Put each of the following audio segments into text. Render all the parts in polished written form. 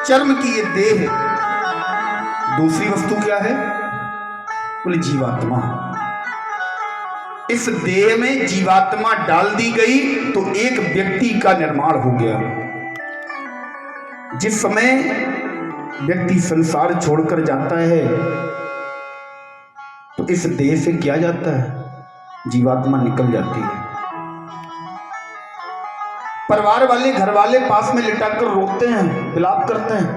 चर्म की ये देह, दूसरी वस्तु क्या है? बोले जीवात्मा। इस देह में जीवात्मा डाल दी गई तो एक व्यक्ति का निर्माण हो गया। जिस समय व्यक्ति संसार छोड़कर जाता है तो इस देह से क्या जाता है? जीवात्मा निकल जाती है। परिवार वाले, घर वाले पास में लिटाकर रोते हैं, विलाप करते हैं।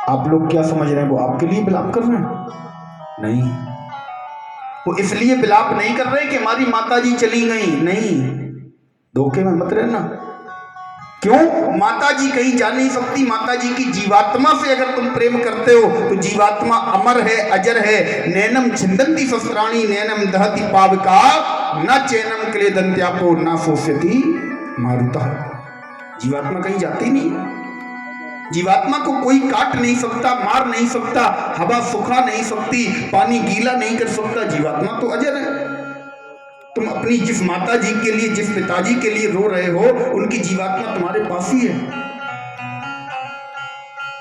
आप लोग क्या समझ रहे हैं वो आपके लिए विलाप कर रहे हैं? नहीं, वो इसलिए विलाप नहीं कर रहे कि हमारी माताजी चली गई। नहीं, धोखे में मत रहना। क्यों? माताजी कहीं जा नहीं सकती। माताजी की जीवात्मा से अगर तुम प्रेम करते हो तो जीवात्मा अमर है, अजर है। नैनम छिंदंती शस्त्राणी नैनम दहति पावका न चैनम क्लेदंत्यापो न सोस्यति मारुता। जीवात्मा कहीं जाती नहीं। जीवात्मा को कोई काट नहीं सकता, मार नहीं सकता, हवा सुखा नहीं सकती, पानी गीला नहीं कर सकता। जीवात्मा तो अजर है। तुम अपनी जिस माता जी के लिए, जिस पिताजी के लिए रो रहे हो, उनकी जीवात्मा तुम्हारे पास ही है।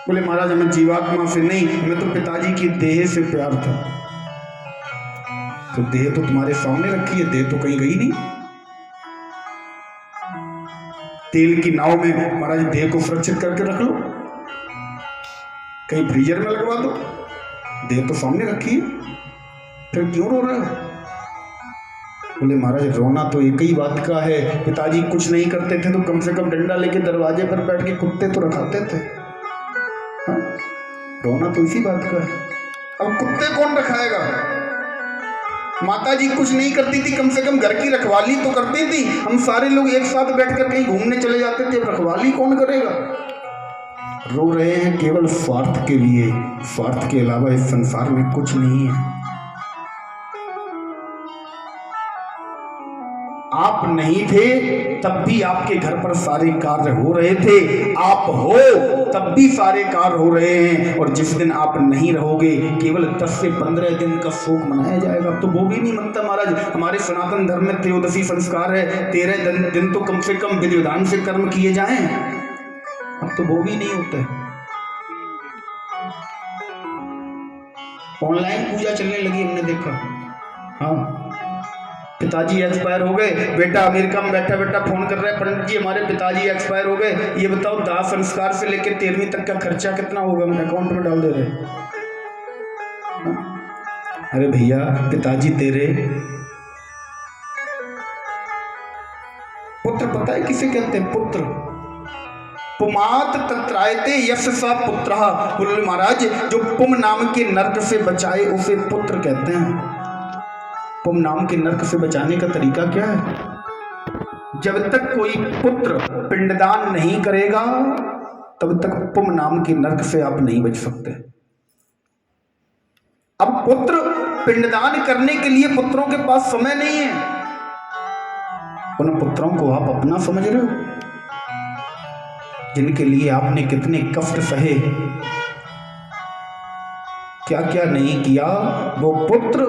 बोले महाराज हमें जीवात्मा से नहीं, हमें तो पिताजी की देह से प्यार था। तो देह तो तुम्हारे सामने रखी है, देह तो कहीं गई नहीं। तेल की नाव में महाराज देह को सुरक्षित करके रख लो, कहीं फ्रीजर में लगवा दो, देह तो सामने रखी है, फिर क्यों रो रहे हो? बोले महाराज रोना तो एक ही बात का है, पिताजी कुछ नहीं करते थे तो कम से कम डंडा लेके दरवाजे पर बैठ के कुत्ते तो रखाते थे। हाँ? रोना तो इसी बात का है। अब कुत्ते कौन रखाएगा? माताजी कुछ नहीं करती थी, कम से कम घर की रखवाली तो करती थी। हम सारे लोग एक साथ बैठकर कहीं घूमने चले जाते थे, रखवाली कौन करेगा? रो रहे हैं केवल स्वार्थ के लिए। स्वार्थ के अलावा इस संसार में कुछ नहीं है। आप नहीं थे तब भी आपके घर पर सारे कार्य हो रहे थे, आप हो तब भी सारे कार्य हो रहे हैं। और जिस दिन आप नहीं रहोगे केवल 10 से 15 दिन का शोक मनाया जाएगा। अब तो वो भी नहीं मनता महाराज। हमारे सनातन धर्म में त्रयोदशी संस्कार है, 13 दिन तो कम से कम विधि विधान से कर्म किए जाएं। अब तो वो भी नहीं होता। ऑनलाइन पूजा चलने लगी, हमने देखा। हाँ, पिताजी एक्सपायर हो गए, बेटा अमेरिका में बैठा बैठा फोन कर रहा है, पंडित जी हमारे पिताजी एक्सपायर हो गए, ये बताओ दाह संस्कार से लेकर 13वीं तक का खर्चा कितना होगा? मेरे अकाउंट में डाल दे रहे। अरे भैया पिताजी तेरे, पुत्र पता है किसे कहते हैं? पुत्र। पुमात तत्रायते यश सा पुत्रः। बोले महाराज जो पुम नाम के नरक से बचाए उसे पुत्र कहते हैं। पुम नाम के नरक से बचाने का तरीका क्या है? जब तक कोई पुत्र पिंडदान नहीं करेगा तब तक पुम नाम के नरक से आप नहीं बच सकते। अब पुत्र पिंडदान करने के लिए पुत्रों के पास समय नहीं है। उन पुत्रों को आप अपना समझ रहे हो, जिनके लिए आपने कितने कष्ट सहे, क्या क्या नहीं किया। वो पुत्र,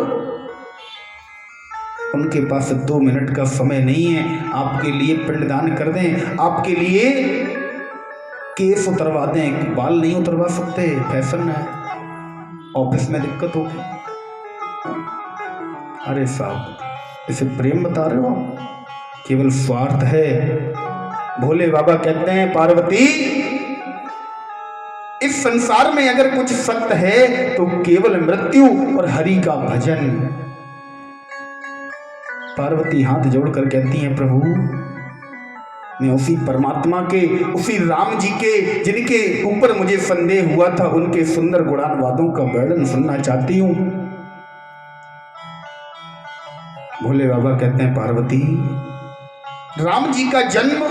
उनके पास 2 मिनट का समय नहीं है आपके लिए पिंडदान कर दें, आपके लिए केस उतरवा दें। बाल नहीं उतरवा सकते, फैशन है, ऑफिस में दिक्कत होगी। अरे साहब इसे प्रेम बता रहे हो? केवल स्वार्थ है। भोले बाबा कहते हैं पार्वती इस संसार में अगर कुछ सत्य है तो केवल मृत्यु और हरि का भजन। पार्वती हाथ जोड़कर कहती हैं प्रभु मैं उसी परमात्मा के, उसी राम जी के जिनके ऊपर मुझे संदेह हुआ था, उनके सुंदर गुणानुवादों का वर्णन सुनना चाहती हूं। भोले बाबा कहते हैं पार्वती राम जी का जन्म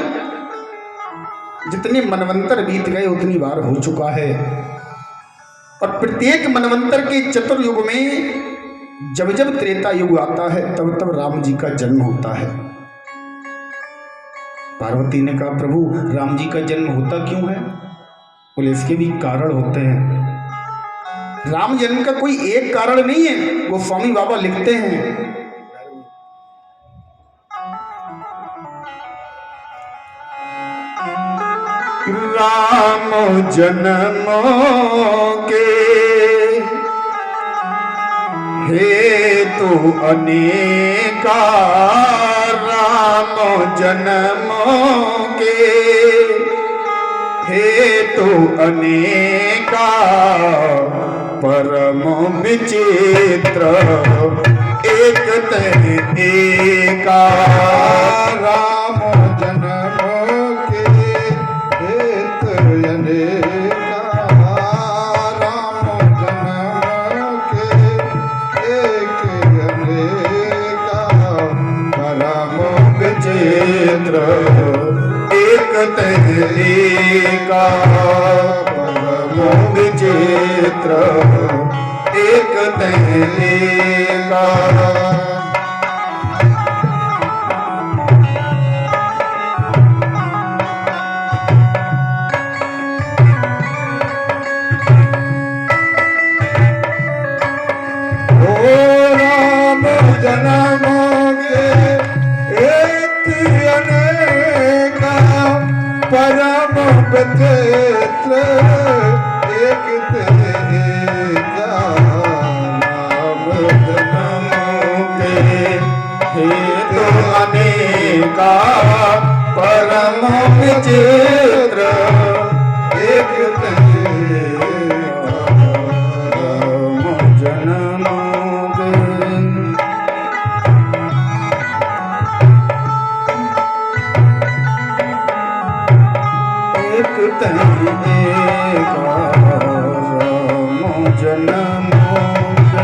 जितने मनवंतर बीत गए उतनी बार हो चुका है, और प्रत्येक मनवंतर के चतुर्युग में जब जब त्रेता युग आता है तब तब राम जी का जन्म होता है। पार्वती ने कहा प्रभु राम जी का जन्म होता क्यों है? बोले इसके भी कारण होते हैं। राम जन्म का कोई एक कारण नहीं है। वो स्वामी बाबा लिखते हैं राम जन्मों के हेतु अनेका, राम जन्मों के हेतु अनेका, परम विचित्र एक तहि एका। राम जन्मों के हेतु अनेका, राम जन्मों के एक अनेका, परम विचित्र एक तहि एका, परम विचित्र एक तहि एका। जन्मों के हेतु अनेका, परम विचित्र एक तेरा। राम जन्मों के हेतु अनेका, परम विचित्र एक तेरा। राम जन्मों के एक तहि एका, राम जन्मों के।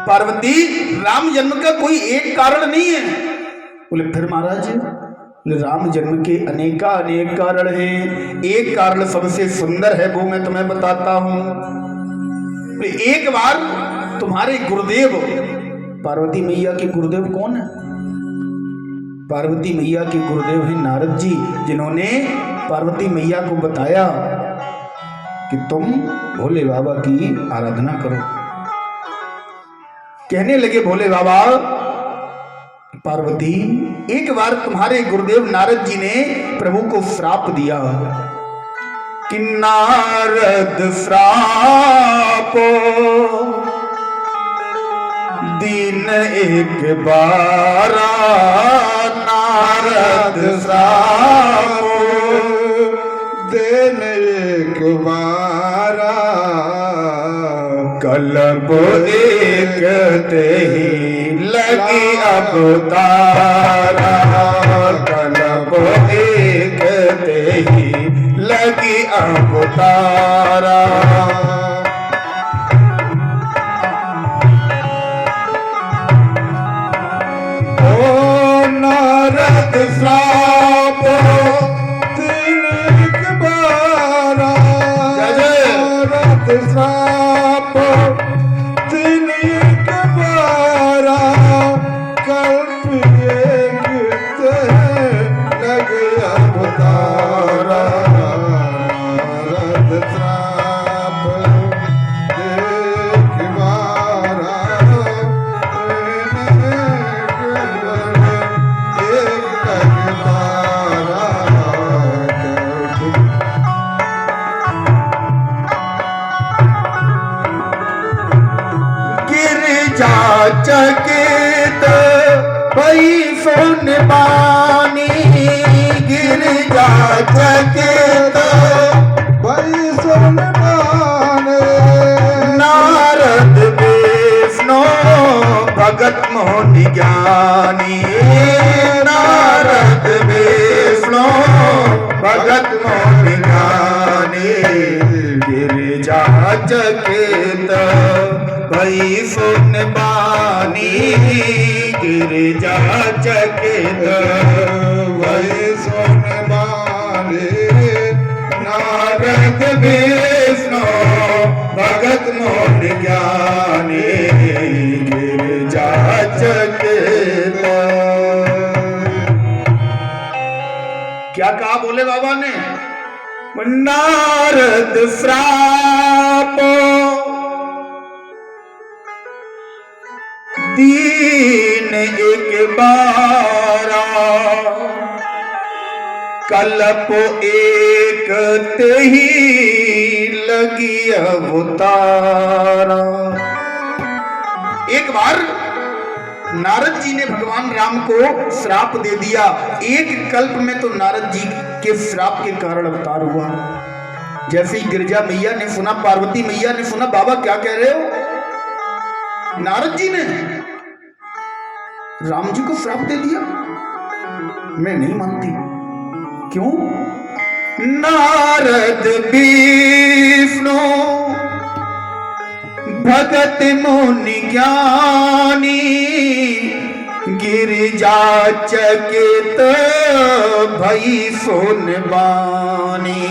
पार्वती, राम जन्म का कोई एक कारण नहीं है। बोले फिर महाराज, राम जन्म के अनेका अनेक कारण हैं, एक कारण सबसे सुंदर है, वो मैं तुम्हें बताता हूं। बोले एक बार तुम्हारे गुरुदेव, पार्वती मैया के गुरुदेव कौन है? पार्वती मैया के गुरुदेव हैं नारद जी, जिन्होंने पार्वती मैया को बताया कि तुम भोले बाबा की आराधना करो। कहने लगे भोले बाबा, पार्वती एक बार तुम्हारे गुरुदेव नारद जी ने प्रभु को श्राप दिया कि नारद श्रापो दिन एक बारा, नारद श्रापो दिन एक बारा, कलब एक ही लगी अवतारा, कलब एक ही लगी अवतारा। नारद श्राप दिन एक बारा, नारद श्राप दिन एक बारा, कल्प एक लग अवतारा। नारद श्राप एक बारा, चकित भई सुन बानी, गिरजा चकित भई सुन बानी, नारद विष्णु भगत मोनि ज्ञानी, नारद विष्णु भगत मोनि ज्ञानी, गिरजा चकित भई सुन बानी, गिरजा चकित भई सुन बानी, नारद विष्णु भगत मोनि ज्ञानी, गिरजा चकित। क्या कहा बोले बाबा ने? नारद श्राप दीन एक बारा, कल्प एक ही लगी अवतारा। एक बार नारद जी ने भगवान राम को श्राप दे दिया। एक कल्प में तो नारद जी के श्राप के कारण अवतार हुआ। जैसे ही गिरजा मैया ने सुना, पार्वती मैया ने सुना, बाबा क्या कह रहे हो? नारद जी ने राम जी को श्राप दे दिया। मैं नहीं मानती। क्यों? नारद विष्णु भगत मुनि ज्ञानी, गिरिजा चकित भई सुन बानी।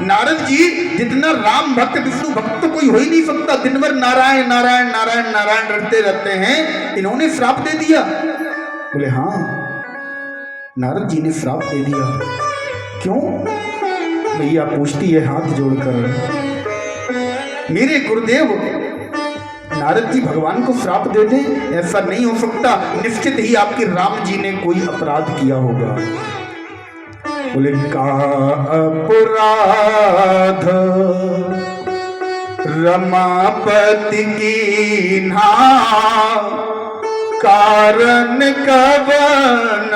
नारद जी जितना राम भक्त विष्णु भक्त तो कोई हो ही नहीं सकता, दिन भर नारायण नारायण नारायण नारायण रटते रहते हैं, इन्होंने श्राप दे दिया। बोले हाँ, नारद जी ने श्राप दे दिया। क्यों? भैया पूछती है हाथ जोड़कर, मेरे गुरुदेव नारद जी भगवान को श्राप दे दे? ऐसा नहीं हो सकता, निश्चित ही आपके राम जी ने कोई अपराध किया होगा। बोले का अपराध रमापति की ना, कारण कवन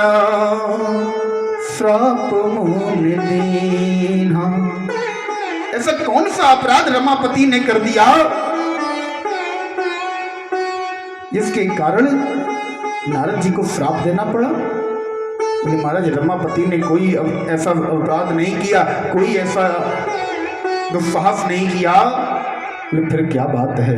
श्राप मुनि दीन्हा। ऐसा कौन सा अपराध रमापति ने कर दिया जिसके कारण नारद जी को श्राप देना पड़ा? बोले महाराज रमापति ने कोई ऐसा अपराध नहीं किया, कोई ऐसा दुस्साहस नहीं किया। बोले फिर क्या बात है?